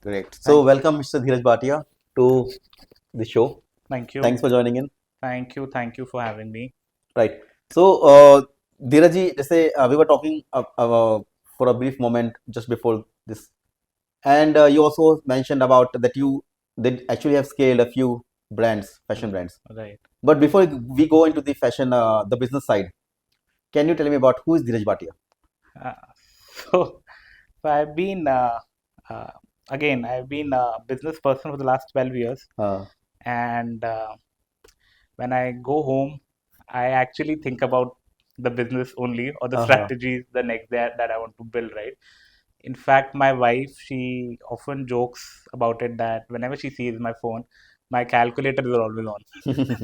Great. So, Thank, welcome, Mr. Dheeraj Bhatia, to the show. thank you, Thanks for joining in. thank you for having me. Right. So, Dheeraj ji, जैसे we were talking for a brief moment just before this, and you also mentioned about that you did actually have scaled a few brands, fashion brands. Right. But before we go into the fashion, the business side, can you tell me about who is Dheeraj Bhatia? Uh, so, so I've been uh, again, I've been a business person for the last 12 years, Uh, and when I go home, I actually think about the business only or the uh-huh. strategies the next day that I want to build, right? In fact, my wife, she often jokes about it that whenever she sees my phone, my calculator is always on.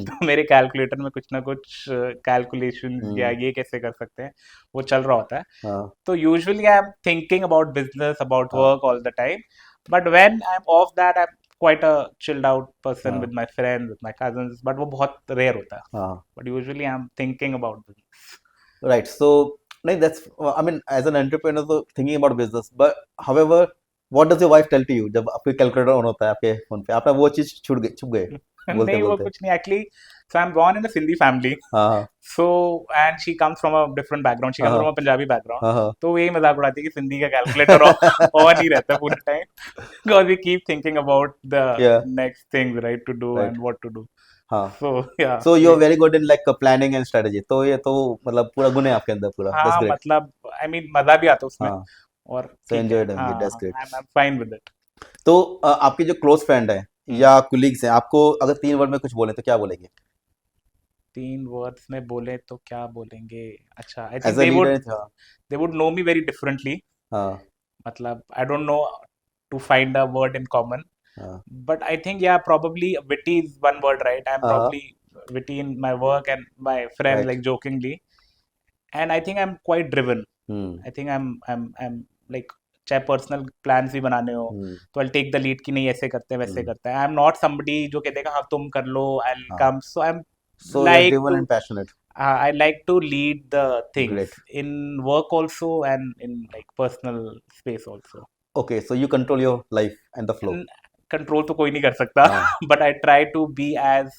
तो मेरे calculator में कुछ ना कुछ calculations या Hmm. ये कैसे कर सकते हैं वो चल रहा होता है. Uh, तो usually I am thinking about business about uh, work all the time but when I am of that I am quite a chilled out person uh, with my friends with my cousins but वो बहुत rare होता है. uh. But usually I am thinking about business. Right. So, like that's, I mean, as an entrepreneur, so thinking about business. But however, what does your wife tell to you जब आपके calculator on होता है आपके phone पे आपने वो चीज छुप गए बोलते नहीं वो बोलते कुछ नहीं actually. So I M born in a Sindhi family. हाँ So and she comes from a different background. She हाँ comes हाँ from a Punjabi background. हाँ हाँ तो वो यही मजाक उड़ाती है कि सिंधी का कैलकुलेटर ऑन ही रहता है पूरा time. Because we keep thinking about the yeah next things right to do right and what to do. हाँ So yeah, so you are we, very good in like planning and strategy तो ये तो मतलब पूरा गुण है आपके अंदर पूरा that's हाँ great मतलब I mean मजा भी आता है उसमें. हाँ और so ठीक enjoy है. doing हाँ it that's हाँ great I'm fine with it. तो आपके जो क्लोज फ्रेंड है हम्म. या कुलीग्स हैं आपको अगर 3 वर्ड में कुछ बोले तो क्या बोलेंगे 3 वर्ड्स में बोले तो क्या बोलेंगे. अच्छा I as think a leader हाँ they would know me very differently. हाँ मतलब I don't know to find a word in common. हाँ But I think, yeah, probably witty is one word, right? I'm हाँ probably witty in my work and my friends, right like jokingly. And I think I'm quite driven. Hmm I think I'm like, चाहे personal plans भी बनाने हो हम्म तो I take the lead कि नहीं ऐसे करते हैं वैसे हम्म करते हैं. आई एम नॉट समबडी जो कहते हैं हाँ तुम कर लो आई हाँ come. So I am so you're like driven to and passionate I like to lead the great things in work also and in like personal space also. okay so you control your life and the flow control तो कोई नहीं कर सकता. हाँ but I try to be as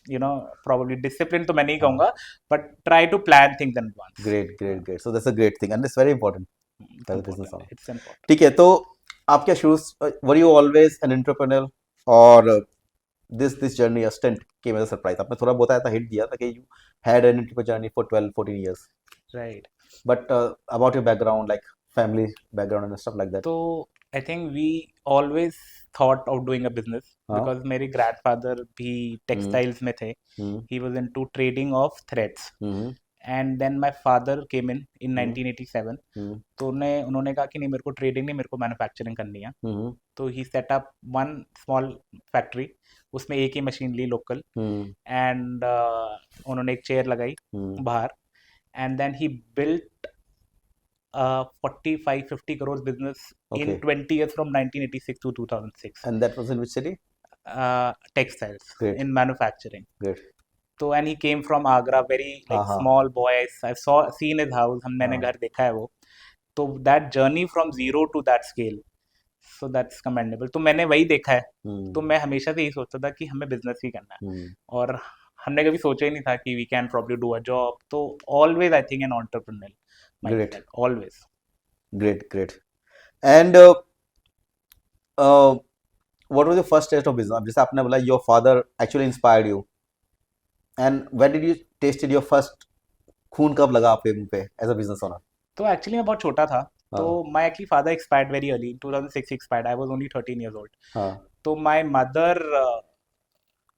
you know probably discipline तो मैं नहीं हाँ कहूंगा but try to plan things in advance. great so that's a great thing and it's very important it's as a business important owner it's important. ठीक है तो आप क्या शुरू were you always an entrepreneur or this journey a stint came as a surprise आपने थोड़ा बताया था हिंट दिया था कि you had an entrepreneur journey for 12-14 years right. but about your background like family background and stuff like that तो I think we always thought of doing a business हाँ because मेरे ग्रैंडफादर भी hmm textiles में थे. Hmm he was into trading of threads. Hmm and then my father came in hmm 1987. Hmm तो उन्होंने कहा कि नहीं मेरे को ट्रेडिंग नहीं मेरे को मैन्युफैक्चरिंग करनी है. हम्म तो he set up one small factory. उसमें एक ही मशीन ली लोकल. हम्म एंड उन्होंने एक चेयर लगाई हम्म बाहर. And then he built 45-50 crores business in okay 20 years from 1986 to 2006. and that was in which city Textiles great in manufacturing. great तो and he came from Agra, very हाँ like हाँ small boy. I saw seen his house. मैंने हाँ घर देखा है वो. तो that journey from zero to that scale, so that's commendable. तो मैंने वही देखा है. तो हम्म मैं हमेशा से यही सोचता था कि हमें बिजनेस ही करना है. हम्म और हमने कभी सोचा ही नहीं था कि we can probably do a job. तो always I think an entrepreneur great mindset always. great and uh, what was your first taste of business जैसे आपने बोला your father actually inspired you and when did you tasted your first खून कब लगा आपके मुंह पे as a business owner तो एक्चुअली मैं बहुत छोटा था. तो हाँ my actually father expired very early. 2006 expired. I was only 13 years old. हाँ तो my mother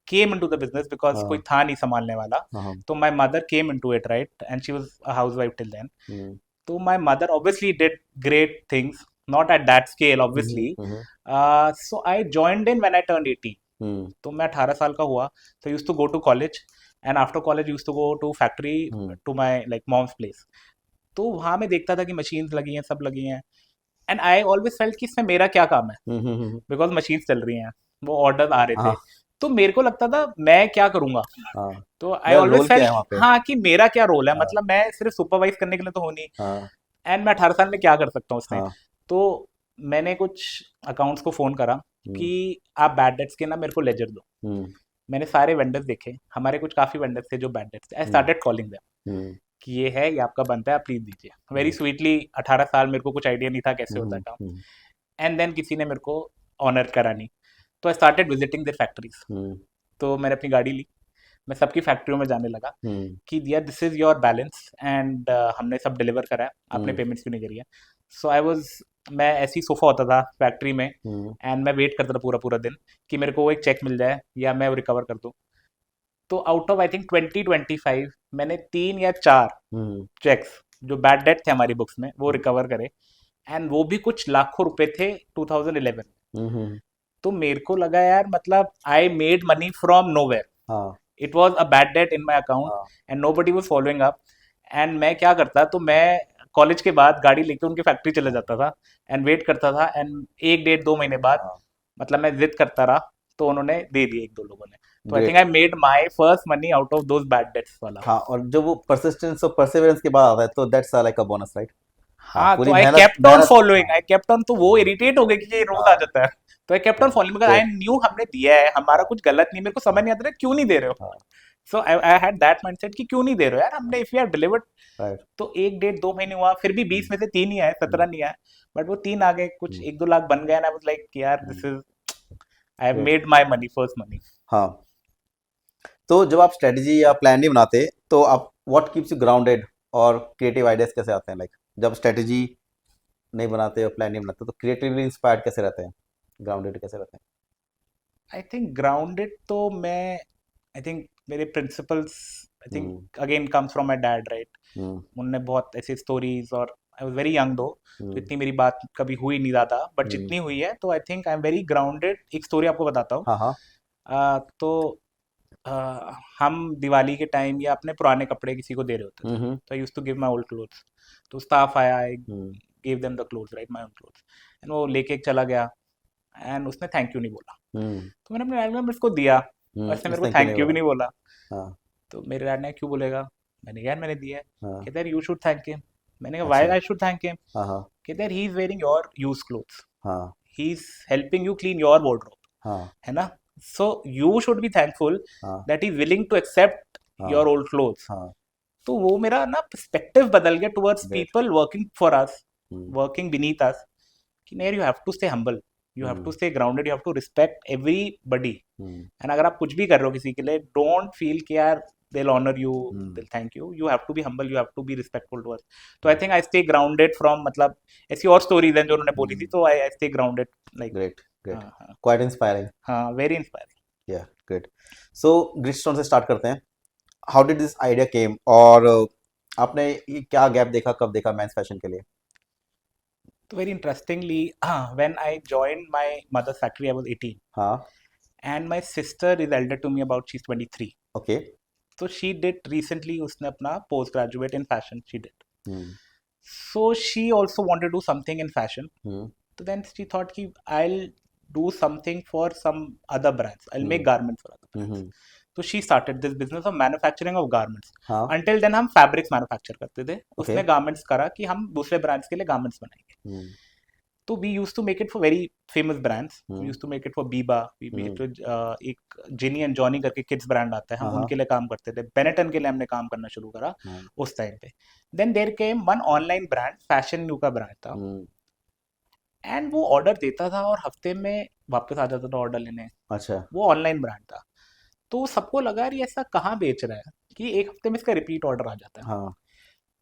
came into the business because कोई हाँ था नहीं संभालने वाला. हाँ तो my mother came into it right and she was a housewife till then. Hmm तो my mother obviously did great things not at that scale hmm obviously. Hmm so I joined in when I turned 18. Hmm तो मैं 18 साल का हुआ. तो used to go to college and after college used to go to factory hmm to my like mom's place. तो वहां मैं देखता था कि मशीन्स लगी हैं सब लगी हैं. एंड आई ऑलवेज फेल्ट कि इसमें मेरा क्या काम है हम्म बिकॉज मशीन्स चल रही हैं. वो ऑर्डर आ रहे हाँ थे. तो मेरे को लगता था मैं क्या करूंगा. हाँ तो आई मेरा ऑलवेज रोल क्या है फेल्ट वहाँ पे हाँ कि मेरा क्या रोल है. हाँ मतलब मैं सिर्फ सुपरवाइज करने के लिए तो हो नहीं. हाँ एंड मैं 18 साल में क्या कर सकता हूँ उसमें. हाँ तो मैंने कुछ अकाउंट्स को फ़ोन करा कि आप बैड डेट्स के ना मेरे को लेजर दो। हम्म मैंने सारे वेंडर्स देखे, हमारे कुछ काफ़ी वेंडर्स थे जो बैड डेट्स थे। आई स्टार्टेड कॉलिंग देम हम्म कि ये है, ये आपका बनता है, आप प्लीज़ दीजिए। वेरी हम्म स्वीटली, 18 साल, मेरे को कुछ आइडिया नहीं था कैसे होता है काम। हम्म एंड देन किसी ने मेरे को ऑनर करा नहीं, तो I started visiting the factories. Hmm तो मैंने अपनी गाड़ी ली, मैं सबकी फैक्ट्रियों में जाने लगा हम्म कि यार this is your balance and हमने सब डिलीवर करा है, आपने हम्म पेमेंट्स क्यों नहीं करी है। सो आई वाज, मैं ऐसे ही सोफा होता था फैक्ट्री में, हम्म एंड मैं वेट करता था पूरा पूरा दिन कि मेरे को वो एक चेक मिल जाए या मैं वो रिकवर कर दूँ। तो आउट ऑफ आई थिंक 20-25 मैंने 3 या 4 हम्म चेक्स जो बैड डेट थे हमारी बुक्स में वो रिकवर करे, एंड वो भी कुछ लाखों रुपए थे 2011। हम्म तो मेरे को लगा यार मतलब I made money from nowhere. हाँ it was a bad debt in my account हाँ and nobody was following up. And मैं क्या करता, तो मैं कॉलेज के बाद गाड़ी लेके उनकी फैक्ट्री चले हाँ जाता था एंड वेट करता था, एंड 1 1.5 2 महीने बाद हाँ मतलब मैं जिद करता रहा, तो उन्होंने दे दिए 1 2 लोगों ने। तो I think great. I made my first money out of those bad debts वाला। हाँ, और जब वो परसिस्टेंस और परसेवरेंस के बाद आता है तो that's like a bonus, right? हाँ, हाँ, तो पूरी आई मेहनत केप्ट ऑन मेहनत। फॉलोइंग, हाँ आई केप्ट ऑन, तो वो हाँ इरिटेट हो गए कि ये रोज आ हाँ जाता है। तो I kept on following because I great. New हमने दिया है, हमारा हाँ कुछ गलत नहीं, मेरे को समझ नहीं आता था क्यों नहीं दे रहे हो। हाँ सो आई हैड दैट माइंडसेट कि क्यों नहीं दे रहे हो यार, हमने if you have delivered. Right. तो 1 1.5 2 महीने हुआ, फिर भी 20 में से 3 ही आए, 17 नहीं आए। बट वो 3 आ गए, कुछ 1 2 लाख बन गए, एंड आई वाज लाइक यार this is, I have great. Made my money, first money. हाँ, तो जब आप स्ट्रेटजी या प्लान नहीं बनाते तो आप व्हाट कीप्स यू ग्राउंडेड, और क्रिएटिव आइडियाज कैसे आते हैं, लाइक जब स्ट्रेटजी नहीं बनाते और प्लान नहीं बनाते तो क्रिएटिवली इंस्पायर्ड कैसे रहते हैं, ग्राउंडेड कैसे रहते आई थिंक ग्राउंडेड तो मैं, आई थिंक मेरे प्रिंसिपल्स, आई हैं? Think again comes from my dad, right. Hmm उनने बहुत ऐसी स्टोरीज, और आई वाज वेरी यंग दो, तो हम्म इतनी मेरी बात कभी हुई नहीं ज़्यादा, बट हम्म जितनी हुई है तो I think I am very grounded. एक स्टोरी आपको बताता हूँ। हाँ हाँ तो हम दिवाली के टाइम या अपने पुराने कपड़े किसी को दे रहे होते थे, हम्म तो I used to give my old clothes. तो स्टाफ आया, I hmm give them the clothes, right, my own clothes. And वो लेके चला गया, एंड उसने थैंक यू नहीं बोला। हम्म तो मैंने अपने डैड में इसको दिया, और इसने मेरे को इसने क्यों नहीं थैंक यू भी बोला? नहीं बोला। हाँ तो मेरे डैड ने, क्यों बोलेगा? मैंने कहा यार मैंने दिया है। हाँ कहते यार यू शुड थैंक हिम। मैंने कहा व्हाई अच्छा आई शुड थैंक हिम? हाँ हाँ कहते यार he is wearing your use clothes, हाँ he is helping you clean your wardrobe, हाँ है ना। So you should be thankful हाँ that is willing to accept your हाँ ओल्ड क्लोथ्स। हाँ तो वो मेरा ना पर्सपेक्टिव बदल गया towards great. People working for us, hmm working beneath us, कि नहीं, you have to stay humble, you have to hmm stay grounded, you have to respect everybody. Hmm and अगर आप कुछ भी कर रहे हो किसी के लिए, डोंट फील कि यार they'll honor you, hmm they'll thank you, you have to be humble, you have to be respectful to us. तो I hmm think I stay grounded from, मतलब ऐसी और स्टोरीज हैं जो उन्होंने बोली थी, तो I stay grounded like। Great हाँ ग्रेट, हाँ क्वाइट इंस्पायरिंग। हाँ, वेरी इंस्पायरिंग। या ग्रेट। सो ग्रिटस्टोन से स्टार्ट करते हैं। How did this idea came, और आपने ये क्या गैप देखा, कब देखा मेंस फैशन के लिए? तो very interestingly, when I joined my mother's factory I was 18, हाँ and my sister is elder to me, about she's 23. Okay. तो she did recently, उसने अपना post graduate in fashion she did, hmm so she also wanted to do something in fashion. Hmm So then she thought कि I'll do something for some other brands. I'll make hmm garments for other brands. Hmm So she started this business of manufacturing of garments. हाँ Until then हम fabrics manufacture करते थे. Okay. उसने garments करा कि हम दूसरे brands के लिए garments बनाएंगे. हम्म तो we used to make it for very famous brands. We hmm used to make it for Biba. We made hmm it for एक Ginny and Johnny करके kids brand आता है, हम हाँ हाँ उनके लिए काम करते थे. Benetton के लिए हमने काम करना शुरू करा हाँ उस टाइम पे. Then there came one online brand, Fashion New का brand था, हम्म एंड वो ऑर्डर देता था और हफ्ते में वापस आ जाता था ऑर्डर लेने। अच्छा वो ऑनलाइन ब्रांड था, तो सबको लगा यार ये ऐसा कहाँ बेच रहा है कि एक हफ्ते में इसका रिपीट ऑर्डर आ जाता है। हाँ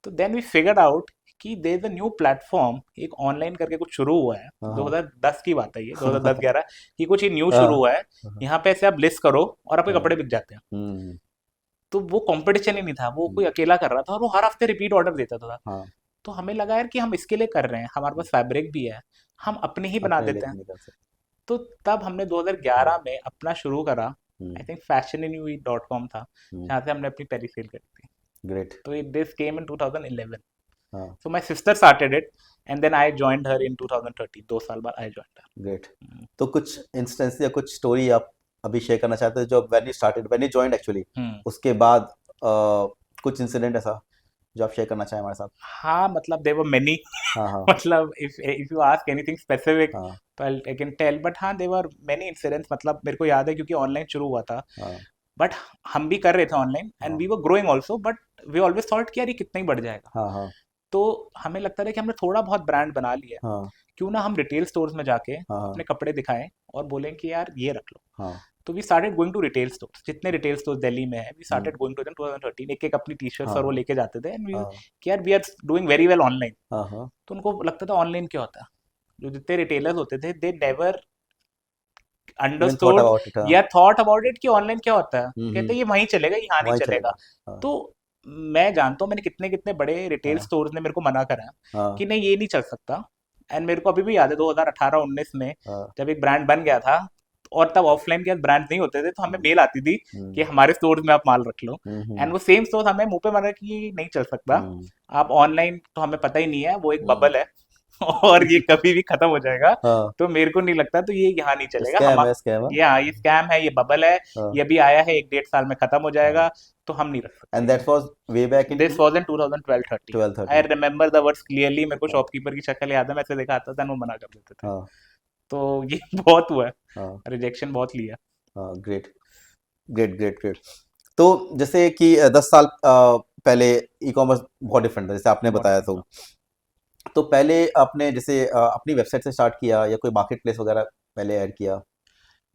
तो देन वी फिगर्ड आउट कि there is a new platform, एक ऑनलाइन करके कुछ शुरू हुआ है, हाँ 2010 की बात है ये, 2010-11 कि कुछ ये न्यू शुरू हाँ हुआ है। हाँ यहाँ पे ऐसे आप लिस्ट करो और आपके हाँ कपड़े बिक जाते हैं। हम्म तो वो कंपटीशन ही नहीं था, वो हम्म, कोई अकेला कर रहा था और वो हर हफ्ते रिपीट ऑर्डर देता था। हाँ तो हमें लगा यार कि हम इसके लिए कर रहे हैं, हमारे पास फैब्रिक भी है, हम अपने ही बना अपने देते लिए हैं। नहीं कर सकते। तो तब हमने 2011 में अपना शुरू करा। हम्म आई थिंक fashioninu.com था, हम्म जहाँ से हमने अपनी पहली सेल करी थी। ग्रेट। तो दिस केम इन 2011। हाँ so my sister started it, and then I joined her in 2013, 2 साल बाद आई जॉइंड ग्रेट। हर। तो कुछ इंस्टेंस या कुछ स्टोरी आप अभी शेयर करना चाहते हो जो when you started, when you joined actually, उसके बाद कुछ इंसिडेंट ऐसा? जो आप शेयर करना चाहें हमारे साथ? हाँ मतलब देयर वर मेनी हाँ हाँ मतलब if you ask anything specific हाँ तो आई कैन टेल, बट हाँ देयर वर मेनी इंसिडेंट्स। मतलब मेरे को याद है क्योंकि ऑनलाइन शुरू हुआ था, हाँ बट हम भी कर रहे थे ऑनलाइन एंड हाँ we were growing also, but we always thought कि यार ये कितना ही बढ़ जाएगा। हाँ हाँ तो हमें लगता था कि हमने थोड़ा बहुत ब्रांड बना लिया, हाँ क्यों ना हम रिटेल स्टोर्स में जाके हाँ अपने कपड़े दिखाएं और बोलें कि यार ये रख लो। हाँ तो we started going to retail stores, जितने रिटेल स्टोर्स दिल्ली में है we hmm, started going to them 2013, एक एक अपनी टी शर्ट्स हाँ और वो हाँ लेके जाते थे एंड वी हाँ कि यार we are doing very well online. हाँ हाँ तो उनको लगता था ऑनलाइन क्या होता है। जो जितने रिटेलर्स होते थे they never even thought understood about it, हाँ। या थॉट अबाउट इट कि ऑनलाइन क्या होता है। कहते हम्म, ये वहीं चलेगा, यहाँ नहीं वही चलेगा। चलेगा। हाँ तो मैं जानता हूँ मैंने कितने कितने बड़े रिटेल हाँ स्टोर्स ने मेरे को मना करा हाँ कि नहीं ये नहीं चल सकता। एंड मेरे को अभी भी याद है 2018-19 में हाँ जब एक ब्रांड बन गया था, और तब ऑफलाइन के ब्रांड नहीं होते थे, तो हमें हम्म, मेल आती थी कि हम्म, हमारे स्टोर्स में आप माल रख लो। एंड हम्म, वो सेम स्टोर हमें मुंह पे मना कि ये नहीं चल सकता, हम्म, आप ऑनलाइन तो हमें पता ही नहीं है, वो एक हम्म, बबल है और ये कभी भी खत्म हो जाएगा। हाँ, तो मेरे को नहीं लगता, तो ये यहाँ नहीं चलेगा हम। स्कैम है, स्कैम है। ये हाँ ये स्कैम है, ये बबल है, हाँ ये अभी आया है, एक डेढ़ साल में खत्म हो हाँ जाएगा, तो हम नहीं रख सकते एंड ये। That was way back in this was in 2012-13। 12 I 13। Remember the words clearly, मेरे को हाँ शॉपकीपर की शक्ल याद है, मैं ऐसे देखा आता था, वो मना कर देते थे। हाँ तो ये बहुत हुआ है, हाँ रिजेक्शन बहुत लिया। हाँ, ग्रेट ग्रेट ग्रेट ग्रेट। तो जैसे कि 10 साल पहले ई कॉमर्स बहुत डिफरेंट था, जैसे आपने बहुत बताया। different था। तो पहले आपने जैसे अपनी वेबसाइट से स्टार्ट किया या कोई मार्केट प्लेस वगैरह पहले ऐड किया?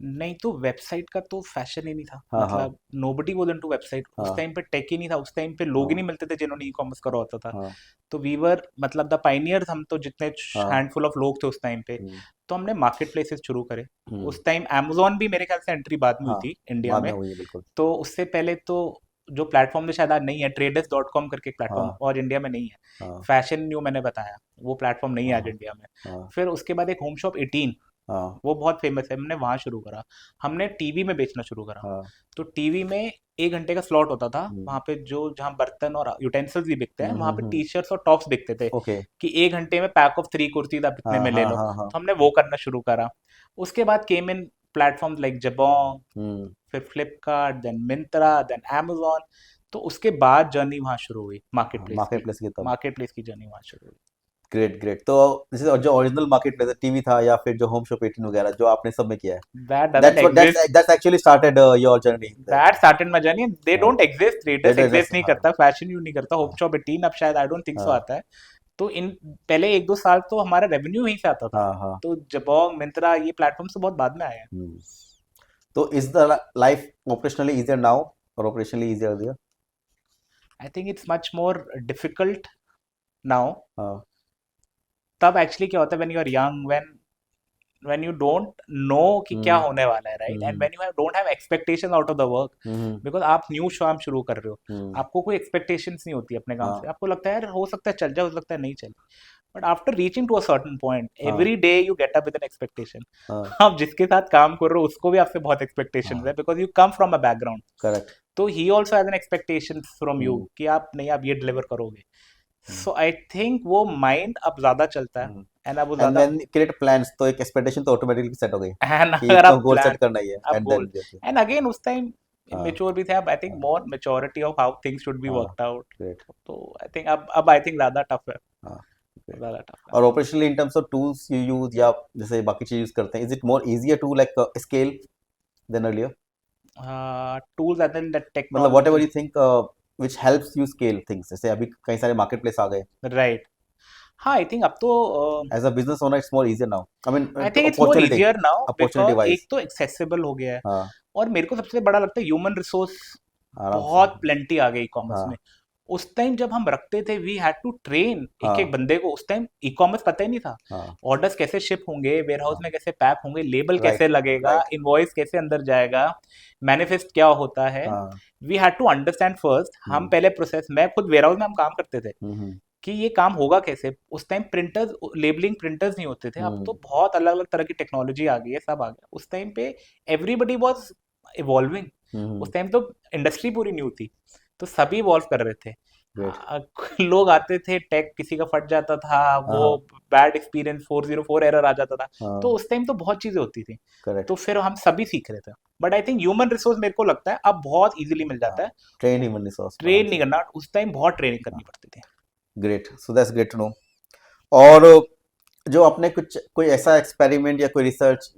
नहीं तो वेबसाइट का तो फैशन ही नहीं था, हाँ हाँ मतलब नोबडी वाज इनटू वेबसाइट। उस हाँ टाइम पे टेक ही नहीं था, उस टाइम पे लोग ही हाँ नहीं मिलते थे जिन्होंने ई कॉमर्स करा होता था। हाँ तो वीवर मतलब द पाइनियर्स, हम तो जितने हाँ हैंडफुल ऑफ लोग थे उस टाइम पे। हम्म, तो हमने मार्केट प्लेसेस शुरू करे। हम्म, उस टाइम अमेजोन भी मेरे ख्याल से एंट्री बाद में हुई हाँ, थी इंडिया बाद में। में हुई है बिल्कुल। तो उससे पहले तो जो प्लेटफॉर्म तो शायद आज नहीं है, ट्रेडर्स.com करके एक प्लेटफॉर्म हाँ और इंडिया में नहीं है। हाँ फैशन न्यू मैंने बताया, वो प्लेटफॉर्म नहीं है आज हाँ इंडिया में। हाँ फिर उसके बाद एक होम शॉप 18, हाँ वो बहुत फेमस है, हमने वहाँ शुरू करा। हमने टीवी में बेचना शुरू करा। हाँ तो टीवी में 1 घंटे का स्लॉट होता था, हम्म वहाँ पे जो जहाँ बर्तन और यूटेंसिल्स भी बिकते हैं, वहाँ पे हम्म, टी शर्ट्स और टॉप्स बिकते थे ओके। कि 1 घंटे में पैक ऑफ 3 कुर्तीज आप इतने हाँ में ले हाँ लो। हाँ हाँ तो हमने वो करना शुरू करा। उसके बाद came in platforms like Jabong, hmm, फिर Flipkart, then Myntra, then amazon। तो उसके बाद जर्नी वहाँ शुरू हुई मार्केट हाँ प्लेस मार्केट की। प्लेस की तब। मार्केट प्लेस की जर्नी वहाँ शुरू हुई। Great great. तो जैसे जो ओरिजिनल मार्केट प्लेस टीवी था या फिर जो होम शॉप 18 वगैरह जो आपने सब में किया है, that doesn't that's what exist. That's actually started your journey. That started my journey, they हाँ don't exist, that traders that's exist नहीं हाँ करता, फैशन यू नहीं करता, होप हाँ शॉप 18 अब शायद आई डोंट थिंक सो हाँ आता है। तो इन पहले 1-2 साल तो हमारा रेवेन्यू ही से आता था। हाँ हाँ तो जबोंग, मिंत्रा, ये प्लेटफॉर्म से बहुत बाद में आए हैं। हम्म। तो is the life operationally easier now और ऑपरेशनली इजियर दिया? I think it's much more difficult now. हाँ तब एक्चुअली क्या होता है, when you are young, when you don't know कि क्या हम्म होने वाला है, right, and hmm when you don't have expectations out of the work. Hmm because आप न्यू काम शुरू कर रहे हो, हम्म, आपको कोई एक्सपेक्टेशंस नहीं होती अपने काम से, हाँ आपको लगता है यार हो सकता है चल जाए, हो सकता है नहीं चले। But after reaching to a certain point हाँ every day you get up with an expectation. हाँ आप जिसके साथ काम कर रहे हो उसको भी आपसे बहुत एक्सपेक्टेशंस है, हाँ because you come from a background. Correct. तो he also has an expectation from you hmm कि आप नहीं, आप ये डिलीवर करोगे। हम्म सो आई थिंक वो माइंड अब ज्यादा चलता है, एंड अब वो एंड ज्यादा व्हेन क्रिएट प्लान्स तो एक एक्सपेक्टेशन तो ऑटोमेटिकली सेट हो गई एंड कि अगर इतना आप गोल सेट प्लान, करना ही है आप and goal, then and again उस टाइम हाँ मेच्योर भी थे, अब आई थिंक हाँ more maturity of how things should be हाँ वर्कड आउट। ग्रेट तो आई थिंक अब आई थिंक ज्यादा टफ है, हाँ ग्रेट। ज्यादा टफ है। और operationally in terms of tools you use या जैसे बाकी चीज यूज करते हैं, is it more easier to like scale than earlier? Tools I think that मतलब whatever technology, you think which helps you scale things, जैसे अभी कई सारे मार्केट प्लेस आ गए। राइट। हाँ आई थिंक अब तो as a business owner it's more easier now, I mean I think it's more opportunity, easier now, opportunity because wise. एक तो एक्सेसिबल हो गया है, हाँ और मेरे को सबसे बड़ा लगता है ह्यूमन रिसोर्स आराम से। बहुत प्लेंटी आ गई ई कॉमर्स हाँ में। उस टाइम जब हम रखते थे वी हैड टू ट्रेन एक एक हाँ बंदे को, उस टाइम ई कॉमर्स पता ही नहीं था। हाँ ऑर्डर्स कैसे शिप होंगे, वेयर हाउस हाँ में कैसे पैक होंगे, लेबल कैसे राइट लगेगा, राइट इनवॉइस कैसे अंदर जाएगा, मैनिफेस्ट क्या होता है। हाँ we had to understand first. हम हम्म पहले प्रोसेस, मैं खुद वेयर हाउस में हम काम करते थे हम्म कि ये काम होगा कैसे। उस टाइम प्रिंटर्स, लेबलिंग प्रिंटर्स नहीं होते थे, अब तो हम्म बहुत अलग अलग तरह की टेक्नोलॉजी आ गई है, सब आ गया। उस टाइम पे एवरीबडी वाज इवॉल्विंग। हम्म उस टाइम तो इंडस्ट्री पूरी न्यू थी, तो सभी इवॉल्व कर रहे थे। ग्रेट। लोग आते थे, टेक किसी का फट जाता था, वो हाँ बैड एक्सपीरियंस 404 एरर आ जाता था। तो हाँ उस टाइम तो बहुत चीजें होती थी, तो करेक्ट। फिर हम सभी सीख रहे थे। But I think human resource मेरे को लगता है अब बहुत इजीली मिल जाता हाँ है। ट्रेन ह्यूमन रिसोर्स आराम ट्रेन नहीं से। करना, उस टाइम बहुत ट्रेनिंग करनी पड़ती थी। Great, so that's great to know. और जो आपने कुछ कोई ऐसा एक्सपेरिमेंट या कोई रिसर्च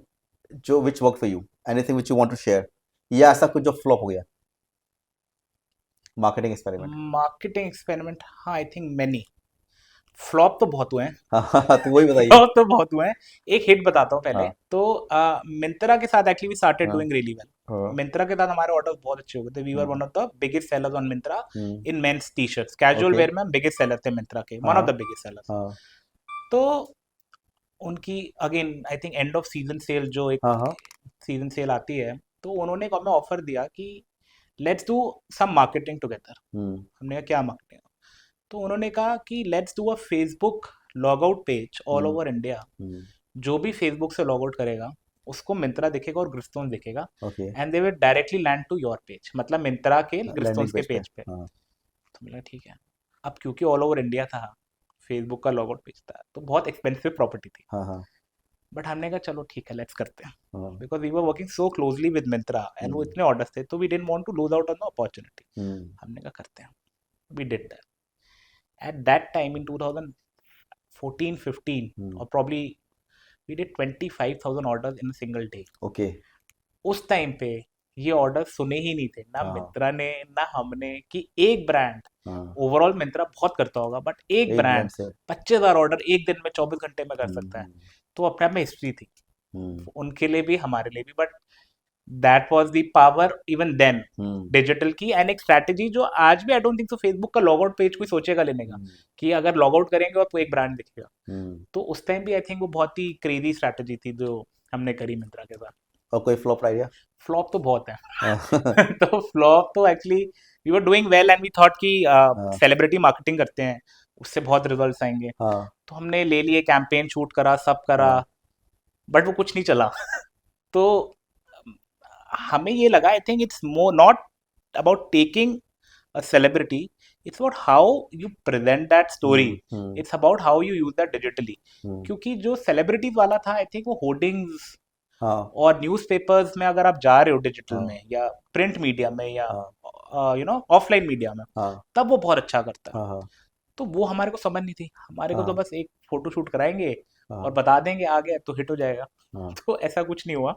जो which work for you, anything which you want to share, या ऐसा कुछ जो फ्लॉप हो गया, मार्केटिंग एक्सपेरिमेंट? मार्केटिंग एक्सपेरिमेंट, हाँ आई थिंक मैनी। फ्लॉप तो बहुत हुए हैं। हाँ हाँ हाँ, तो वही बताइए। फ्लॉप तो बहुत हुए हैं। एक हिट बताता हूँ पहले हाँ तो। मिंत्रा के साथ एक्चुअली वी स्टार्टेड हाँ डूइंग रियली वेल। हाँ। मिंत्रा के साथ हमारे ऑर्डर्स बहुत अच्छे हो गए थे। We were hmm one of the biggest sellers on Myntra hmm. In men's T shirts. Casual okay. Wear में हम बिगेस्ट सेलर थे मिंत्रा के, वन हाँ ऑफ द बिगेस्ट सेलर्स। हाँ तो उनकी again I think end off season cell, जो एक हाँ हाँ। सीजन सेल आती है, तो उन्होंने हमें ऑफर दिया कि let's do some marketing together. Hmm हमने कहा क्या मार्केटिंग? तो उन्होंने कहा कि let's do a Facebook log out page all hmm over India. Hmm. जो भी फेसबुक से लॉग आउट करेगा उसको मिंत्रा दिखेगा और ग्रिस्टोन दिखेगा, okay. And they will directly land to your page, मतलब मिंत्रा के ग्रिस्टोन्स लैंडिंग के पेज पे। पेज पे। हाँ तो मिला ठीक है। अब क्योंकि ऑल ओवर इंडिया था, फेसबुक का लॉग आउट पेज था, तो बहुत एक्सपेंसिव प्रॉपर्टी थी। हाँ हाँ बट हमने कहा चलो ठीक है, लेट्स करते हैं। हाँ। Because we were working so closely with Myntra and वो हम्म इतने ऑर्डर्स थे, तो we didn't want to lose out on the opportunity. Hmm हमने कहा करते हैं। We did that. At that time in 2014-15, hmm. और probably we did 25,000 orders in a single day. Okay. उस टाइम पे ये ऑर्डर सुने ही नहीं थे, ना हाँ मिंत्रा ने ना हमने, कि एक ब्रांड, हाँ। ओवरऑल मिंत्रा बहुत करता होगा, बट एक एक ब्रांड ब्रांड से। 25,000 ऑर्डर एक दिन में 24 घंटे में कर सकता है। हम्म तो अपने आप में हिस्ट्री थी, हम्म उनके लिए भी हमारे लिए भी। But that was the power even then hmm digital की, एंड एक स्ट्रैटेजी जो आज भी I don't think so Facebook का लॉग आउट पेज कोई सोचेगा लेने का, हम्म कि अगर लॉग आउट करेंगे और तो एक ब्रांड दिखेगा। हम्म। तो उस टाइम भी आई थिंक वो बहुत ही क्रेजी स्ट्रैटेजी थी जो हमने करी मिंत्रा के साथ। और कोई फ्लॉप आइडिया? फ्लॉप तो बहुत है। हाँ तो फ्लॉप तो actually we were doing well and we thought कि हाँ सेलिब्रिटी मार्केटिंग करते हैं, उससे बहुत रिजल्ट्स आएंगे। हाँ तो हमने ले लिए, कैंपेन शूट करा, सब करा, हाँ। बट वो कुछ नहीं चला। तो हमें ये लगा, I think it's more not about taking a celebrity, it's about how you present that story, hmm. It's about how you use that digitally. Hmm. क्योंकि जो सेलिब्रिटीज वाला था, आई थिंक वो होर्डिंग्स हाँ और न्यूज़पेपर्स में अगर आप जा रहे हो डिजिटल हाँ में या प्रिंट मीडिया में या हाँ ऑफलाइन मीडिया में, हाँ तब वो बहुत अच्छा करता है। हाँ हाँ तो वो हमारे को समझ नहीं थी, हमारे को तो हाँ बस एक फोटो शूट कराएंगे और हाँ बता देंगे आ गया तो हिट हो जाएगा। हाँ। तो ऐसा कुछ नहीं हुआ।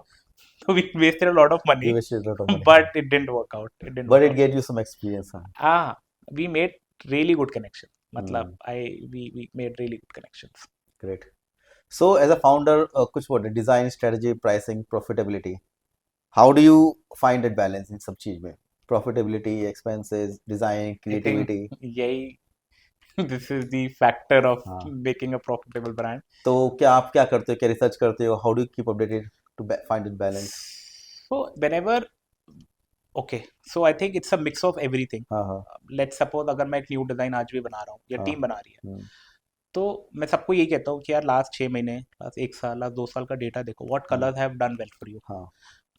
तो we wasted a lot of You money, wasted a lot of money, हाँ. But it didn't work out, it didn't But work it out. gave you some experience, हाँ. हाँ, we made really good connection, मतलब Hmm, I we made really good connections. great. So as a founder, कुछ what design, strategy, pricing, profitability. How do you find that balance इन सब चीज में? Profitability, expenses, design, I think creativity. यही this is the factor of हाँ. Making a profitable brand. तो क्या आप क्या करते हो? क्या रिसर्च करते हो? How do you keep updated to find it balance? So whenever, okay, so I think it's a mix of everything. हाँ हाँ Let's suppose अगर मैं एक न्यू डिज़ाइन आज भी बना रहा हूँ या हाँ. टीम बना रही है, हम्म, तो मैं सबको यही कहता हूँ कि यार लास्ट 6 महीने, लास्ट 1 साल, लास्ट 2 साल का डेटा देखो, व्हाट हाँ colours have done well for you. हाँ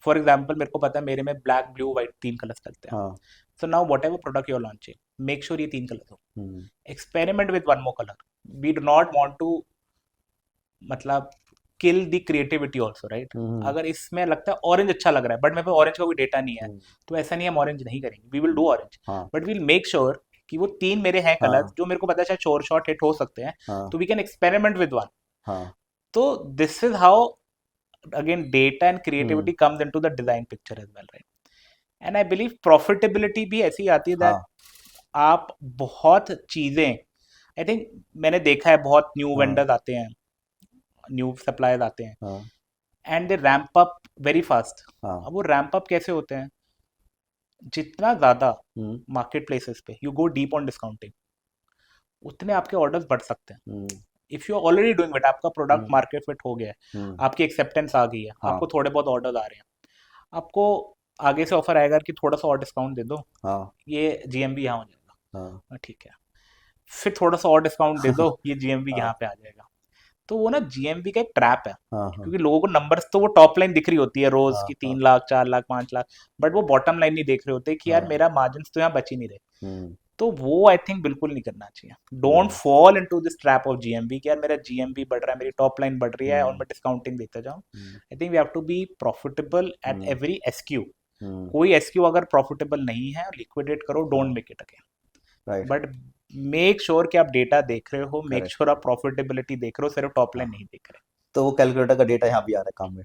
फॉर एग्जाम्पल मेरे को पता है मेरे में ब्लैक, ब्लू, वाइट 3 कलर्स चलते हैं। हाँ. So now whatever product you're launching, make sure ये 3 कलर हो। Hmm experiment with one more colour. We do not want to, मतलब kill the creativity also, right? Hmm अगर इसमें लगता है ऑरेंज अच्छा लग रहा है बट मेरे पास ऑरेंज का कोई डेटा नहीं है, हम्म, तो ऐसा नहीं है हम ऑरेंज नहीं करेंगे, वी विल डू ऑरेंज, हाँ बट विल मेक श्योर कि वो 3 मेरे हैं कलर हाँ जो मेरे को पता है शायद शोर शॉट हिट हो सकते हैं, हाँ तो we can experiment with one. हाँ. तो this is how again data and hmm creativity comes into the design picture as well, right? And I believe profitability भी ऐसी आती है दैट हाँ आप बहुत चीजें, आई थिंक मैंने देखा है बहुत न्यू हाँ वेंडर्स आते हैं, न्यू सप्लायर्स आते हैं, हाँ and they ramp up very fast. हाँ. अब वो रैंप अप कैसे होते हैं, जितना ज़्यादा हम्म मार्केट प्लेसेस पे you go deep on discounting, उतने आपके ऑर्डर्स बढ़ सकते हैं। Hmm if you are already doing it, आपका प्रोडक्ट हम्म मार्केट फिट हो गया है, हम्म, आपकी एक्सेप्टेंस आ गई है, हाँ आपको थोड़े बहुत ऑर्डर्स आ रहे हैं, आपको आगे से ऑफर आएगा कि थोड़ा सा और डिस्काउंट दे दो, हाँ ये जीएमबी यहाँ हो जाएगा। हाँ ठीक है, फिर थोड़ा सा और डिस्काउंट दे दो, ये जीएमबी हाँ यहाँ पे आ जाएगा। तो वो ना जीएमबी का एक ट्रैप है, हाँ हाँ क्योंकि लोगों को नंबर्स तो वो टॉप लाइन दिख रही होती है रोज हाँ की, हाँ 3 लाख, 4 लाख, 5 लाख, बट वो बॉटम लाइन नहीं देख रहे होते कि यार हाँ. मेरा मार्जिन तो यहाँ बच ही नहीं रहे। हम्म तो वो आई थिंक बिल्कुल नहीं करना चाहिए। Don't fall into this trap of GMB कि यार मेरा जीएमबी बढ़ रहा है, मेरी टॉप लाइन बढ़ रही है और मैं डिस्काउंटिंग देते जाऊँ। I think we have to be profitable at every SKU. कोई एसक्यू अगर प्रॉफिटेबल नहीं है, लिक्विडेट करो, don't make it again. Right, but make sure कि आप डेटा देख रहे हो, मेक करेक्ट। श्योर आप प्रॉफिटेबिलिटी देख रहे हो, सिर्फ टॉप लाइन नहीं देख रहे। तो वो कैलकुलेटर का डेटा यहाँ भी आ रहा है काम में।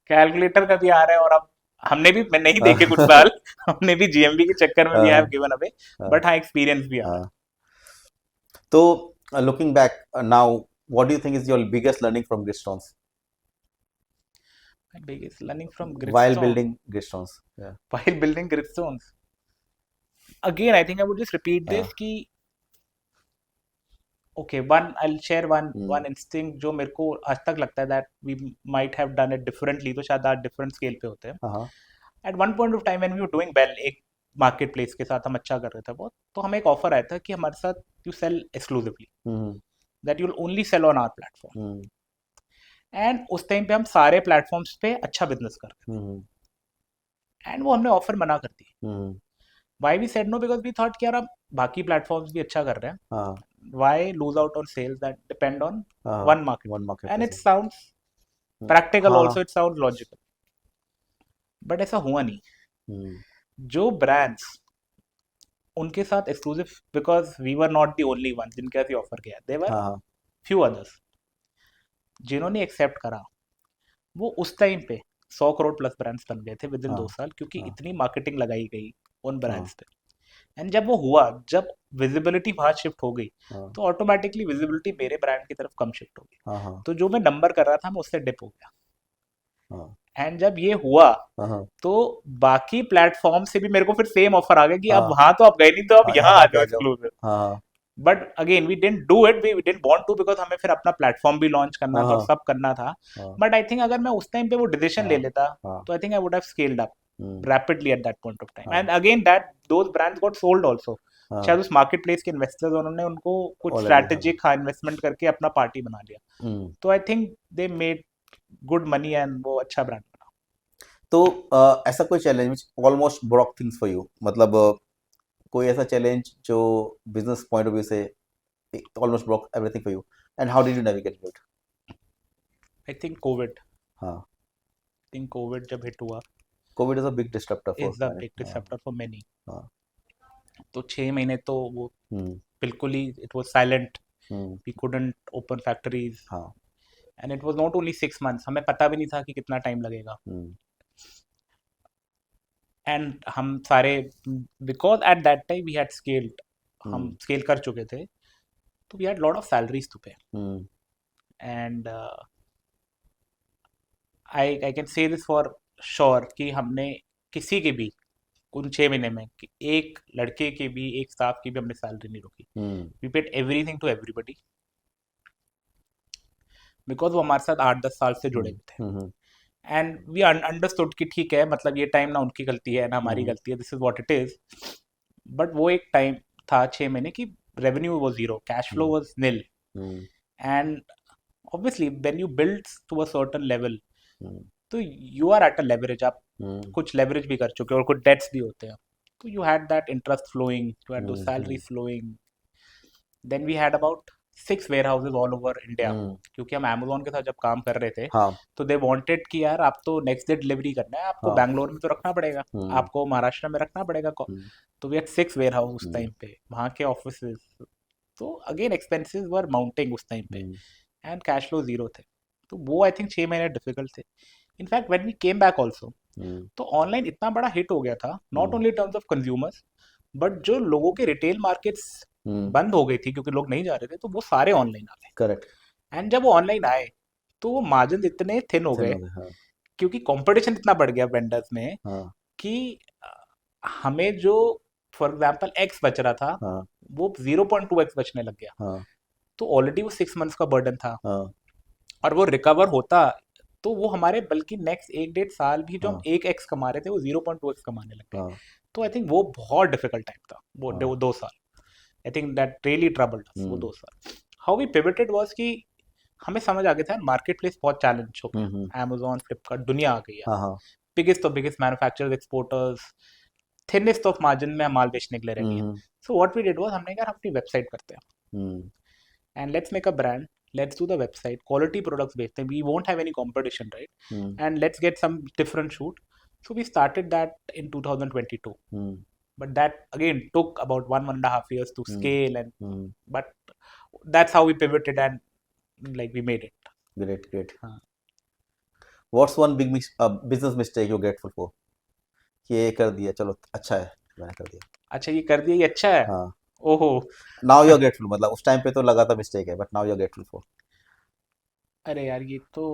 कैलकुलेटर का भी आ रहा है, और अब हमने भी, मैं नहीं हाँ, देखे कुछ साल, हमने भी जीएमबी के चक्कर में भी हैव हाँ, गिवन अवे, हाँ, बट हाँ एक्सपीरियंस भी आ रहा हाँ। तो looking back now, what do you think is your biggest learning from Gristons है। Biggest learning from while Griston building Gristons? Yeah, while building Gristons, again I think I would just repeat हाँ, this कि okay, one I will share one hmm, one instinct जो मेरे को आज तक लगता है that we might have done it differently, तो शायद आज डिफरेंट स्केल पे होते हैं। हाँ, हाँ, at one point of time when we were doing well, एक मार्केट प्लेस के साथ हम अच्छा कर रहे थे बहुत, तो हमें एक ऑफर आया था कि हमारे साथ you sell exclusively, hmm, that you will only sell on our platform. Hmm, and उस टाइम पे हम सारे प्लेटफॉर्म्स पे अच्छा बिजनेस कर रहे हम्म, थे, एंड वो हमने ऑफर मना कर दी। Hmm, why we said no, because we thought कि यार अब बाकी प्लेटफॉर्म्स भी अच्छा कर रहे हैं, हाँ, why lose out on sales that depend on हाँ, one market. One market and place it है। साउंड्स प्रैक्टिकल हाँ, हाँ, also, it sound logical, but ऐसा हुआ नहीं। हम्म, जो ब्रांड्स उनके साथ exclusive, because we were not the only one जिनके साथ ये ऑफर किया, देवर हाँ, हाँ, फ्यू अदर्स जिन्होंने एक्सेप्ट करा, वो उस टाइम पे 100 करोड़ प्लस ब्रांड्स बन गए थे विद इन हाँ, 2 साल, क्योंकि हाँ, इतनी मार्केटिंग लगाई गई उन हाँ, ब्रांड्स पे। एंड जब वो हुआ, जब विजिबिलिटी वहां शिफ्ट हो गई, हाँ, तो ऑटोमेटिकली विजिबिलिटी मेरे ब्रांड की तरफ कम शिफ्ट हो गई। हाँ, हाँ, तो जो मैं नंबर कर रहा था, मैं उससे डिप हो गया। हाँ, एंड जब ये हुआ, हाँ, हाँ, तो बाकी प्लेटफॉर्म से भी मेरे को फिर सेम ऑफर आ गया कि अब हाँ, वहां तो आप गए नहीं, तो अब हाँ, यहाँ यहाँ आ पे जाओ आ जाओ। एक्सक्लूसिव। हाँ, but again we didn't do it, we didn't want to, because हमें फिर अपना प्लेटफॉर्म भी लॉन्च करना हाँ, था और हाँ, सब करना था। हाँ, बट आई थिंक अगर मैं उस टाइम पे वो डिसीजन ले हाँ, लेता, हाँ, तो I think I would have scaled up hmm, rapidly at that point of time, हाँ, and again that those brands got sold also। हाँ, शायद उस मार्केट प्लेस के इन्वेस्टर्स, उन्होंने उनको कुछ ऑलरेडी, हाँ, स्ट्रैटेजिक इन्वेस्टमेंट करके अपना पार्टी बना लिया। हम्म। तो I think they made good money and वो अच्छा ब्रांड बना। तो ऐसा कोई challenge which almost broke things for you, मतलब कोई ऐसा चैलेंज जो बिजनेस पॉइंट ऑफ व्यू से almost broke everything for you, and how did you navigate it? I think Covid, हाँ, जब हिट हुआ, Covid is a big disruptor for is the many. Big हाँ, disruptor for many. हाँ, तो 6 महीने तो वो हम्म, बिल्कुल ही it was silent, hmm, we couldn't open factories, हाँ, and it was not only 6 months, हमें पता भी नहीं था कि कितना टाइम लगेगा। हम्म, एंड हम सारे, because at that time we had scaled, हम हम्म, स्केल कर चुके थे, तो we had lot of salaries to pay. Hmm, and I can say this for sure कि हमने किसी के भी उन 6 महीने में कि एक लड़के की भी, एक स्टाफ की भी हमने सैलरी नहीं रोकी। Hmm, we paid everything to everybody, because वो हमारे साथ 8-10 साल से जुड़े हुए थे। हम्म, एंड वी अंडरस्टूड कि ठीक है, मतलब ये टाइम ना उनकी गलती है ना हमारी हम्म, गलती है, this is what it is. But वो एक टाइम था 6 महीने की रेवेन्यू वो zero, cash flow hmm, was nil. Hmm, and obviously when you build to a certain level, hmm, तो you are at a leverage, आप हम्म, कुछ leverage भी कर चुके हो और कुछ डेट्स भी होते हैं। तो you had that interest flowing, you had दो salary flowing. Then we had about 6 warehouses all over India, hmm, क्योंकि हम अमेजोन के साथ जब काम कर रहे थे, हाँ, तो दे वांटेड कि यार आप तो नेक्स्ट डे डिलीवरी करना है, आपको हाँ, बैंगलोर में तो रखना पड़ेगा, हम्म, आपको महाराष्ट्र में रखना पड़ेगा। हम्म, तो वी हैड 6 वेयर हाउस उस हम्म, टाइम पे, वहाँ के ऑफिसेज। तो अगेन एक्सपेंसेस वर माउंटिंग उस टाइम पे, hmm, and cash flow zero थे। तो वो आई थिंक 6 महीने डिफिकल्ट थे। In fact when we came back also, hmm, तो ऑनलाइन इतना बड़ा हिट हो गया था, not hmm, only terms of consumers, but जो लोगों के रिटेल मार्केट्स हम्म, बंद हो गई थी क्योंकि लोग नहीं जा रहे थे, तो वो सारे ऑनलाइन आ करेक्ट, गए। एंड जब वो ऑनलाइन आए, तो वो मार्जिन इतने थिन हो थिन गए, हो गए, हाँ, क्योंकि कंपटीशन इतना बढ़ गया वेंडर्स में, हाँ, कि हमें जो फॉर एग्जांपल एक्स बच रहा था, हाँ, वो 0.2x बचने लग गया। हाँ, तो ऑलरेडी वो 6 मंथ्स का बर्डन था, हाँ, और वो रिकवर होता, तो वो हमारे बल्कि नेक्स्ट 1-1.5 साल भी जो हम हाँ, 1x कमा रहे थे, वो 0.2x कमाने लग गए। हाँ, तो आई थिंक वो बहुत डिफिकल्ट टाइम था, वो हाँ, 2 साल। I think that really troubled us वो हम्म, 2 साल। हाउ वी पिवटेड वाज कि हमें समझ आ गया था मार्केट प्लेस बहुत चैलेंज हो हम्म, गया, अमेजोन फ्लिपकार्ट दुनिया आ गई है, हाँ, हाँ, बिगेस्ट तो biggest manufacturers, exporters, thinnest of margin में माल बेचने के लिए रेडी है. Hmm so what we did was हमने कहा हम अपनी वेबसाइट करते हैं हम्म and let's make a brand. Let's do the website, quality products based, and we won't have any competition, right? Hmm And let's get some different shoot. So we started that in 2022. Hmm But that again took about 1.5 years to hmm scale, and hmm but that's how we pivoted and like we made it. great great हाँ. what's one big business mistake you're grateful for कि ये कर दिया चलो अच्छा है मैंने कर दिया अच्छा ये कर दिया ये अच्छा है. हाँ ओहो. नाउ यू आर ग्रेटफुल मतलब उस टाइम पे तो लगा था मिस्टेक है but now you are grateful for अरे यार ये तो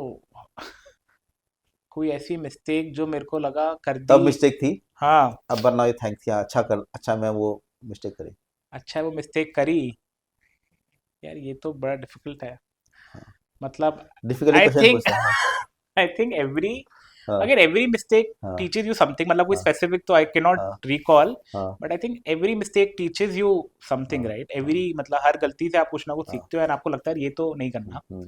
कोई ऐसी मिस्टेक जो मेरे को लगा कर तब दी. मिस्टेक थी हाँ. अब वरना ये थैंक्स या अच्छा मैं वो मिस्टेक करी अच्छा है वो मिस्टेक करी. यार ये तो बड़ा डिफिकल्ट है. मतलब डिफिकल्टी आई क्वेश्चन थिंक पूछता है आई थिंक एवरी हाँ अगेन एवरी मिस्टेक हाँ teaches you something. मतलब कोई हाँ स्पेसिफिक तो आई कैन नॉट हाँ रिकॉल. हाँ but I think every mistake teaches you something, हाँ राइट? हाँ एवरी मतलब हर गलती से आप कुछ ना कुछ हाँ सीखते हो एंड आपको लगता है यार ये तो नहीं हम्म, करना. हम्म,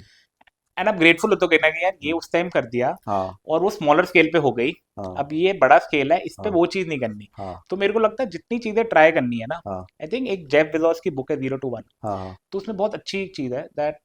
एंड आप ग्रेटफुल हो तो कहना कि यार ये हम्म, उस टाइम कर दिया हाँ और वो स्मॉलर स्केल पे हो गई. हाँ अब ये बड़ा स्केल है, इस पे हाँ वो चीज नहीं करनी. हाँ तो मेरे को लगता है जितनी चीजें ट्राई करनी है ना, हाँ आई थिंक एक जेफ बेजोस की बुक है 0 to 1. हाँ हाँ तो उसमें बहुत अच्छी चीज है दैट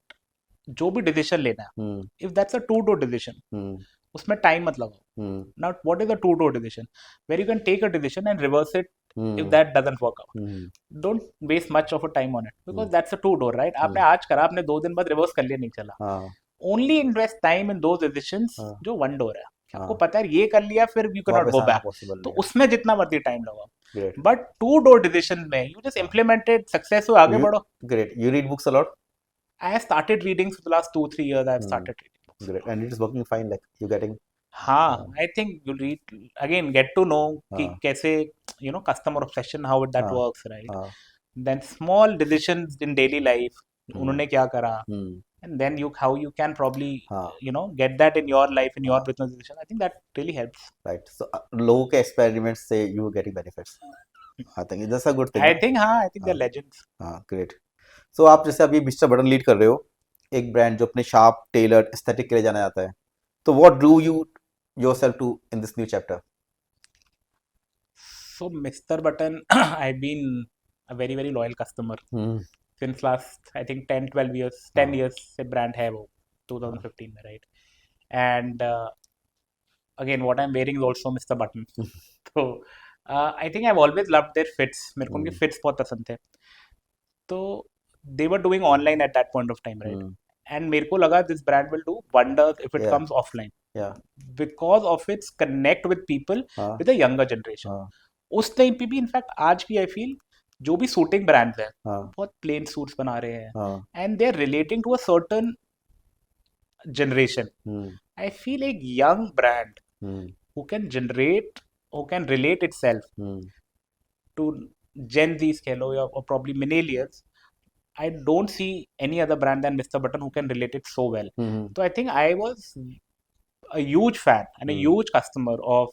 जो भी डिसीजन लेना है, hmm if that's a two door decision, hmm उसमें टाइम मत लगाओ. हम्म Now, what is a two-door decision? Where you can take a decision and reverse it if hmm that doesn't work out. Hmm Don't waste much of a time on it hmm because that's a two-door, right? आपने हम्म, आज करा, आपने 2 दिन बाद reverse कर लिया, नहीं चला. हाँ Only invest time in those decisions हाँ जो one door है. कि आपको हाँ पता है ये कर लिया फिर you cannot वापस go आना back. पॉसिबल तो नहीं है उसमें जितना मर्जी टाइम लगाओ. ग्रेट But two-door decision में you just हाँ implemented success हुआ, आगे यू बढ़ो. Great you read books a lot I have started reading for the last 2-3 years. I have started reading books. Great and it is working fine like you getting हाँ, I think you'll read again, get to know कि हाँ कैसे customer obsession, how that हाँ works, right? हाँ Then small decisions in daily life, हम्म उन्होंने क्या करा, हम्म and then how you can probably हाँ get that in your life, in your हाँ business decision. I think that really helps. Right so लोगों के experiment से you getting benefits I think that's a good thing I ना think हाँ, I think हाँ they're legends. हाँ great so आप जैसे अभी मिस्टर बटन लीड कर रहे हो एक ब्रांड जो अपने शार्प टेलर्ड एस्थेटिक के लिए जाना जाता है तो what drew you yourself to in this new chapter So Mr. Button, I've been a very very loyal customer hmm since last I think 10-12 years. 10 हाँ years से brand है वो हाँ 2015 में, right? And again, what I'm wearing is also Mr. Button. तो I think I've always loved their fits. मेरे को उनके हम्म fits बहुत पसंद थे. तो they were doing online at that point of time, right? Hmm And मेरे को लगा this brand will do wonders if it या comes offline या because of its connect with people हाँ with a younger generation. हाँ उस time पे भी इनफैक्ट आज भी आई फील जो भी सूटिंग ब्रांड्स हैं हाँ बहुत प्लेन सूट्स बना रहे हैं हाँ and they are relating to a certain generation. Hmm I feel एक young brand hmm who can generate, who can relate itself hmm to Gen Z's कह लो या or probably millennials. I don't see any other brand than Mr. Button who can relate it so well. Hmm So I think I was a huge fan and a hmm huge customer of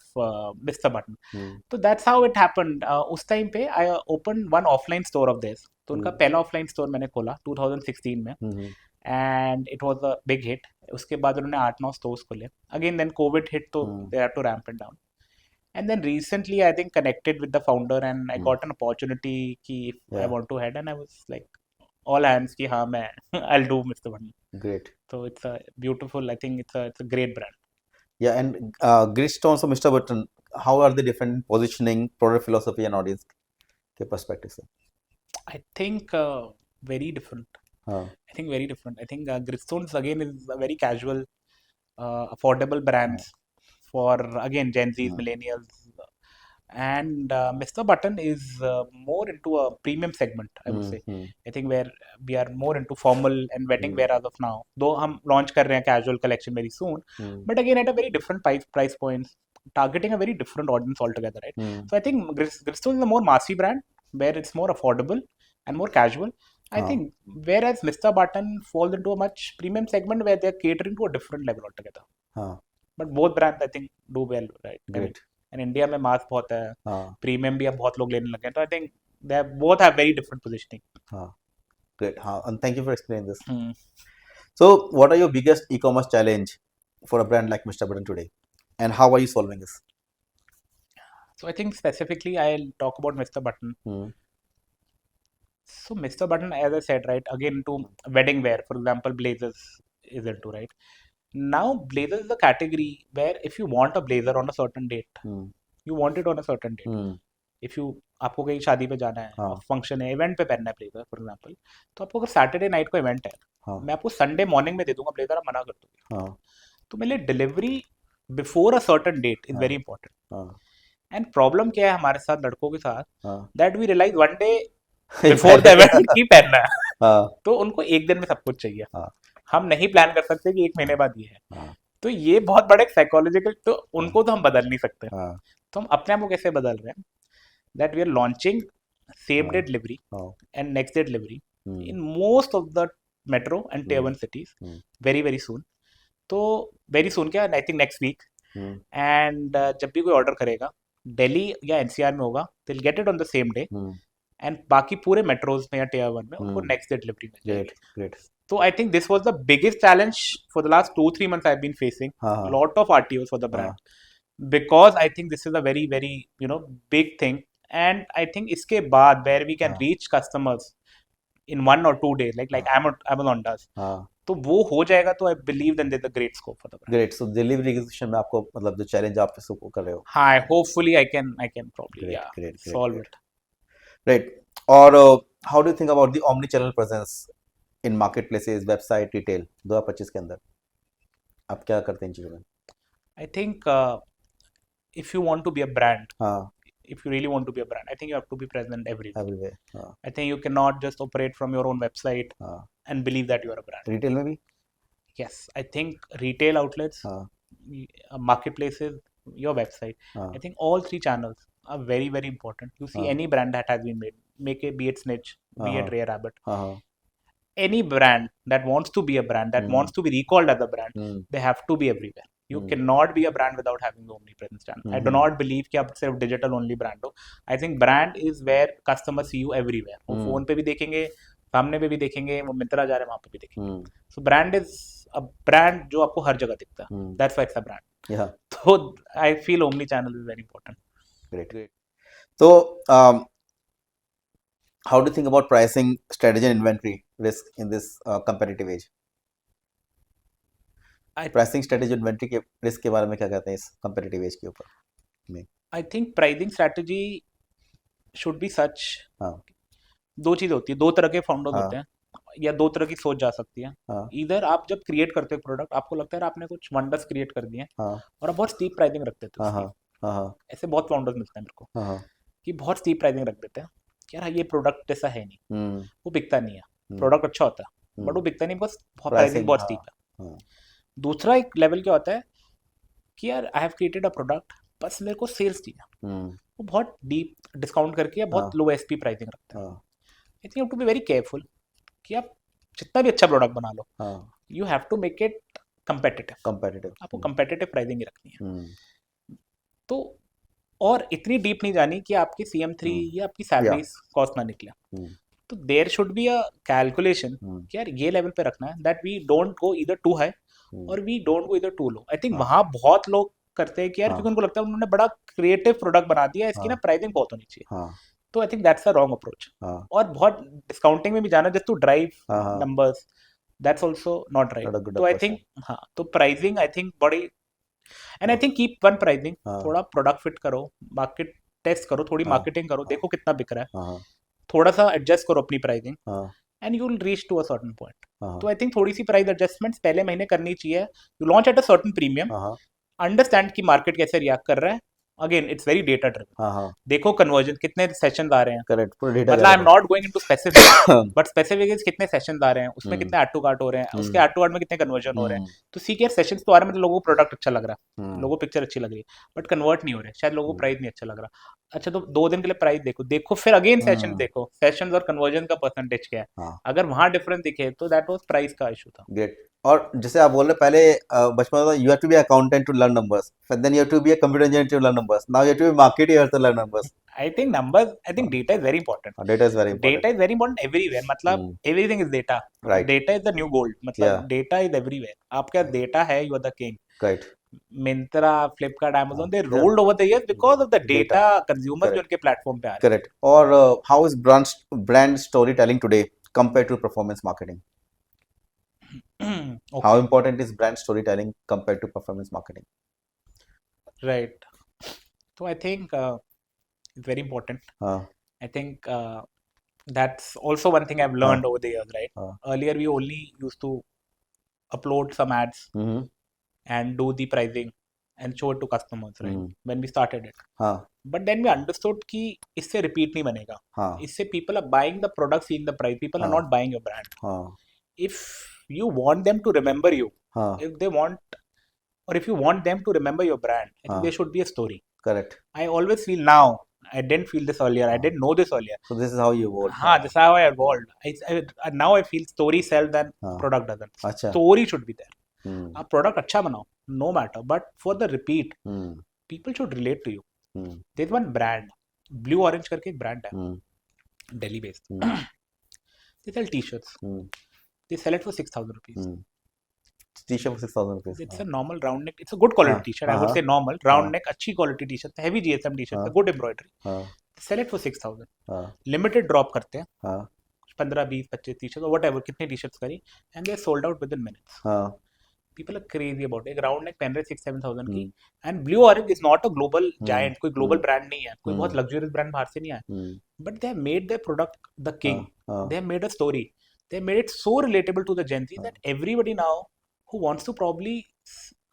Mr. Button. Hmm So that's how it happened. उस time पे I opened one offline store of theirs. तो उनका पहला offline store मैंने खोला 2016 में hmm and it was a big hit. उसके बाद उन्होंने 8-9 स्टोर्स खोले. अगेन देन कोविड हिट तो they have to ramp it down. And then recently, I think connected with the founder and I got an opportunity कि if I yeah want to head and I was like all hands कि हाँ मैं I'll do Mr. Button. great So it's a beautiful. I think it's a great brand. yeah and great stones of Mr. Button how are they different in positioning product philosophy and audience के perspective से I think very different. हाँ I think very different. I think Gritstones again is a very casual, affordable brands for again Gen Zs, हाँ millennials, and Mr. Button is more into a premium segment, I would say. Hmm I think where we are more into formal and wedding wear as of now. Though हम launch कर रहे हैं casual collection very soon, but again at a very different price points, targeting a very different audience altogether, right? So I think Gritstone is a more massy brand where it's more affordable and more casual. I हाँ think whereas Mr. Button falls into a much premium segment where they're catering to a different level altogether. हाँ But both brands I think do well, right? I mean, great and India में मास बहुत है, हाँ premium भी अब बहुत लोग लेने लगे हैं. तो I think they both have very different positioning. हाँ great हाँ and thank you for explaining this Hmm. so what are your biggest e-commerce challenge for a brand like Mr. Button today and how are you solving this So I think specifically I'll talk about Mr. Button. So Mr. Button, as I said, right, again to wedding wear, for example, blazers is into, right? Now blazers is a category where if you want a blazer on a certain date, you want it on a certain date. If you आपको कहीं शादी पे जाना है हाँ. और function है, event पे पहनना है ब्लेजर फॉर एग्जांपल, तो आपको अगर सैटरडे नाइट को इवेंट है, हाँ. मैं आपको संडे मॉर्निंग में दे दूंगा ब्लेजर, आप मना कर दोगे. हाँ. तो मेरे लिए delivery before a certain date is हाँ. Very important. हाँ. एंड प्रॉब्लम क्या है हमारे साथ लड़कों के साथ, हाँ. That we realise one day before the event की पहनना है. हाँ. तो उनको एक दिन में सब कुछ चाहिए. हाँ. हम नहीं प्लान कर सकते कि एक महीने बाद ये है. हाँ. तो ये बहुत बड़ा एक साइकोलॉजिकल, तो उनको तो हम बदल नहीं सकते. हाँ. तो हम अपने आप को कैसे बदल रहे हैं, that we are launching same day हाँ. delivery हाँ. and next day delivery हम्म. in most of the metro and tier 1 cities very very soon. तो very soon क्या, I think next week. And जब भी कोई ऑर्डर करेगा दिल्ली या एनसीआर में होगा, they'll get it on the same day. And बाकी पूरे मेट्रोज में या टियर 1 में उनको नेक्स्ट डे डिलीवरी मिल जाएगी. Great. So I think this was the biggest challenge for the last 2-3 months I've been facing. हाँ. Lot of RTOs for the brand. Because I think this is a very very big thing. And I think इसके बाद where we can reach customers in 1 or 2 days like Amazon does. हाँ. तो वो हो जाएगा तो I believe then there's a great scope for the brand. Great. So delivery execution में आपको मतलब जो challenge आप इसको कर रहे हो. हाँ, hopefully I can probably Great. solve it. Right. और how do you think about the omni-channel presence in marketplaces, website, retail 2025 के अंदर आप क्या करते हैं इन चीजों में? I think if you want to be a brand, हाँ. if you really want to be a brand, I think you have to be present everywhere. Everywhere. हाँ. I think you cannot just operate from your own website हाँ. and believe that you are a brand. Retail में भी? Yes, I think retail outlets, हाँ. marketplaces, your website. हाँ. I think all three channels are very very important. You see हाँ. any brand that has been made, make it, be it Snitch, be it Rare Rabbit, हाँ. any brand that wants to be a brand, that wants to be recalled as a brand, they have to be everywhere. You cannot be a brand without having the omnipresence channel. I do not believe कि आप सिर्फ digital only brand हो. I think brand is where customers see you everywhere. वो phone पे भी देखेंगे, सामने पे भी देखेंगे, वो मिंत्रा जा रहे हैं वहाँ पे भी देखेंगे. So brand is a brand जो आपको हर जगह दिखता है. That's why it's a brand. Yeah. So I feel omni channel is very important. Great. So how do you think about pricing strategy and inventory risk in this competitive age? Pricing strategy inventory के risk के बारे में क्या कहते हैं इस competitive as के ऊपर में? I think pricing strategy should be such. दो चीज़ होती है, दो तरह के फाउंडर्स होते हैं या दो तरह की सोच जा सकती है. इधर आप जब क्रिएट करते हो प्रोडक्ट, आपको लगता है आपने कुछ वंडर्स क्रिएट कर दिए और आप बहुत स्टीप प्राइसिंग रख देते हो. ऐसे बहुत फाउंडर्स मिलते हैं मेरे को कि बहुत स्टीप प्राइसिंग रख देते हैं कि यार ये प्रोडक्ट जैसा है नहीं, वो बिकता नहीं है. प्रोडक्ट अच्छा होता है बट वो बिकता नहीं, बस प्राइसिंग बहुत स्टीप है. दूसरा एक लेवल क्या होता है कि यार I have created a product, बस मेरे को सेल्स चाहिए, वो बहुत डीप डिस्काउंट करके या बहुत लो एसपी प्राइसिंग रखते हैं. I think you have to be very careful कि आप जितना भी अच्छा प्रोडक्ट बना लो, you have to make it competitive. आपको कंपेटिटिव प्राइसिंग ही रखनी है. तो और इतनी डीप नहीं जानी कि आपकी CM3 या आपकी सैलरी कॉस्ट ना निकले. तो there should be a calculation कि यार ये लेवल पे रखना है दैट वी डोंट गो इधर टू हाई और वी डोंट गो इधर टू लो. आई थिंक वहां बहुत लोग करते हैं कि यार क्योंकि उनको लगता है उन्होंने बड़ा क्रिएटिव प्रोडक्ट बना दिया, इसकी ना प्राइसिंग बहुत होनी चाहिए. तो I think that's a wrong approach. और बहुत डिस्काउंटिंग में भी जाना just to drive numbers, that's also not right. तो आई थिंक तो प्राइसिंग आई थिंक बड़ी, and I think keep one pricing, थोड़ा प्रोडक्ट फिट करो, मार्केट टेस्ट करो, थोड़ी मार्केटिंग करो, देखो कितना बिक रहा है, थोड़ा सा एडजस्ट करो अपनी pricing and you will reach to a certain point. तो आई थिंक थोड़ी सी प्राइस एडजस्टमेंट्स पहले महीने करनी चाहिए. You launch at a certain premium, understand कि मार्केट कैसे रिएक्ट कर रहा है. Again it's very data driven. देखो कन्वर्जन कितने सेशंस आ रहे हैं, करेक्ट, मतलब I am not going into specific but specific is कितने सेशंस आ रहे हैं, उसमें कितने ऐड टू कार्ट हो रहे हैं, उसके ऐड टू कार्ट में कितने कन्वर्जन हो रहे हैं. तो सी के सेशंस तो आ रहे हैं, मतलब लोगों को प्रोडक्ट अच्छा लग रहा है, लोगों को पिक्चर अच्छी लग रही है बट कन्वर्ट नहीं हो रहे, शायद लोगों को प्राइस नहीं अच्छा लग रहा. अच्छा तो 2 दिन के लिए प्राइस देखो फिर अगेन सेशन देखो, सेशंस और कन्वर्जन का परसेंटेज क्या है. अगर वहां डिफरेंस दिखे तो दैट वाज प्राइस का इशू था. ग्रेट. और जैसे आप बोल रहे पहले बचपन में you have to be accountant to learn numbers, फिर then you have to be a computer engineer to learn numbers, now you have to be marketer to learn numbers. I think numbers, I think data is very important. Data is very important. Data is very important everywhere. मतलब everything is data. Right. Data is the new gold. मतलब data is everywhere. आपका data है, you are the king. Right. Myntra, Flipkart, Amazon, they Yeah. rolled over the years because of the Data. data consumers जो Correct. उनके platform पे आ रहे Correct. Or how is brand storytelling today compared to performance marketing? थे. How Okay, important is brand storytelling compared to performance marketing? right. So I think it's very important. Uh, I think that's also one thing I've learned over the years, right? uh, Earlier we only used to upload some ads mm-hmm, and do the pricing and show it to customers, right? mm-hmm. When we started it. हाँ, But then we understood कि इससे repeat नहीं बनेगा. हाँ, इससे people are buying the product, seeing the price. People are हाँ, not buying your brand. हाँ, If you want them to remember you, हाँ, if they want, or if you want them to remember your brand, I think हाँ. there should be a story. Correct. I always feel now, I didn't feel this earlier, I हाँ. didn't know this earlier. So this is how you evolved. हाँ, this is how I evolved. Now I feel story sells than हाँ. product doesn't. अच्छा. Story should be there. हम्म, आप product अच्छा बनाओ, no matter. But for the repeat, hmm, people should relate to you. Hmm, There's one brand, Blue Orange करके एक brand है, हम्म, Delhi based. Hmm, They sell t-shirts. Hmm, They sell it for 6,000 rupees. Hmm. T-shirt for 6,000 rupees. It's a normal round neck. It's a good quality हाँ, t-shirt. I would हाँ, say normal round हाँ, neck, अच्छी quality t-shirt, heavy GSM t-shirt, हाँ, good embroidery. हाँ, Sell it for 6,000. हाँ, Limited drop करते हैं, हाँ, 15, 20, 25 t-shirts or whatever, कितने t-shirts करी, and they're sold out within minutes. हाँ, People are crazy about it. एक round neck पहन रहे 6-7,000 की, हम्म, and Blue Orange is not a global giant, कोई global हम्म, brand नहीं है, कोई बहुत हम्म, luxurious brand बाहर से नहीं आया, हम्म, but they have made their product the king. हाँ, They have made a story. They have made it so relatable to the Gen Z हाँ, that everybody now who wants to probably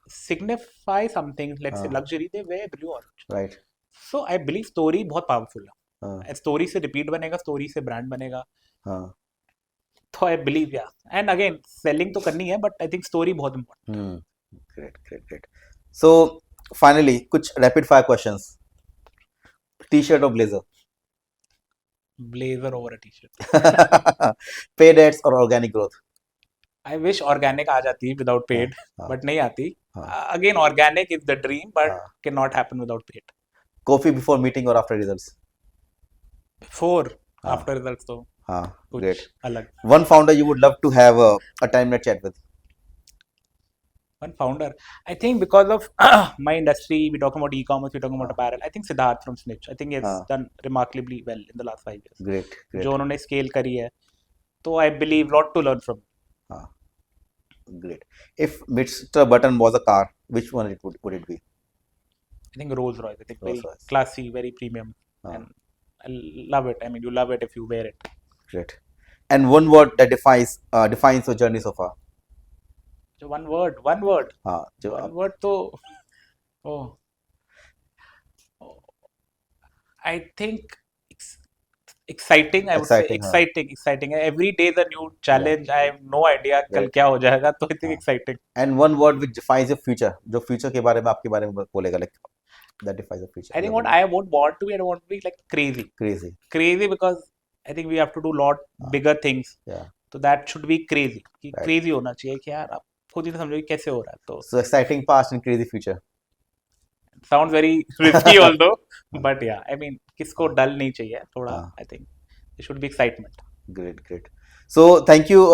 signify something, let's say हाँ. luxury, they wear Blue Orange. Right. So I believe story बहुत powerful है. हाँ, story से repeat बनेगा, story से brand बनेगा. हाँ. तो आई बिलीव या एंड अगेन सेलिंग तो करनी है बट आई थिंक स्टोरी बहुत important. Hmm. Great, great, great. So finally, कुछ rapid fire questions. T-shirt or blazer? Blazer over a T-shirt. Paid ads or organic growth? I wish organic आ जाती without हाँ, paid हाँ, but नहीं आती. हाँ, again organic is the dream but हाँ. Can not happen without paid. Coffee before meeting or after results? Before हाँ, after results तो हाँ. Great. कुछ अलग. One founder you would love to have a time-net chat with? One founder, I think because of my industry, we're talking about e-commerce, we're talking about हाँ, apparel. I think Siddharth from Snitch, I think he has हाँ. done remarkably well in the last 5 years. Great, great. जो उन्होंने scale करी है, तो I believe lot to learn from. हाँ, great. If Mr. Button was a car, which one would it be? I think Rolls Royce. I think very Rolls Royce. classy, very premium, हाँ, and I love it. I mean, you love it if you wear it. great. And one word that defines your journey so far. So one word, हाँ, जो one आप word. तो oh, oh, I think exciting. I would say exciting. हाँ, exciting. Every day is a new yeah, challenge. I have no idea कल great. क्या हो जाएगा. तो I think हाँ. exciting. And one word which defines your future, जो future के बारे में आपके बारे में बोलेगा, like that defines the future. I think your what vision. I would want to be, I don't want to be like crazy. Crazy. Because I think we have to do lot हाँ, bigger things. yeah, So that should be crazy. कि right. crazy होना चाहिए कि यार आप खुद ही तो समझो कि कैसे हो रहा है. तो So exciting past and crazy future. sounds very risky although, हाँ, but yeah, I mean किसको हाँ, डल नहीं चाहिए थोड़ा. हाँ. I think there should be excitement. Great, great. So thank you,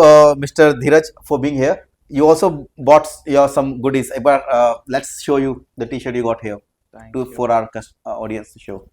Mr. Dheeraj, for being here. You also bought your some goodies, but let's show you the T-shirt you got here Thank to you. for our audience to show.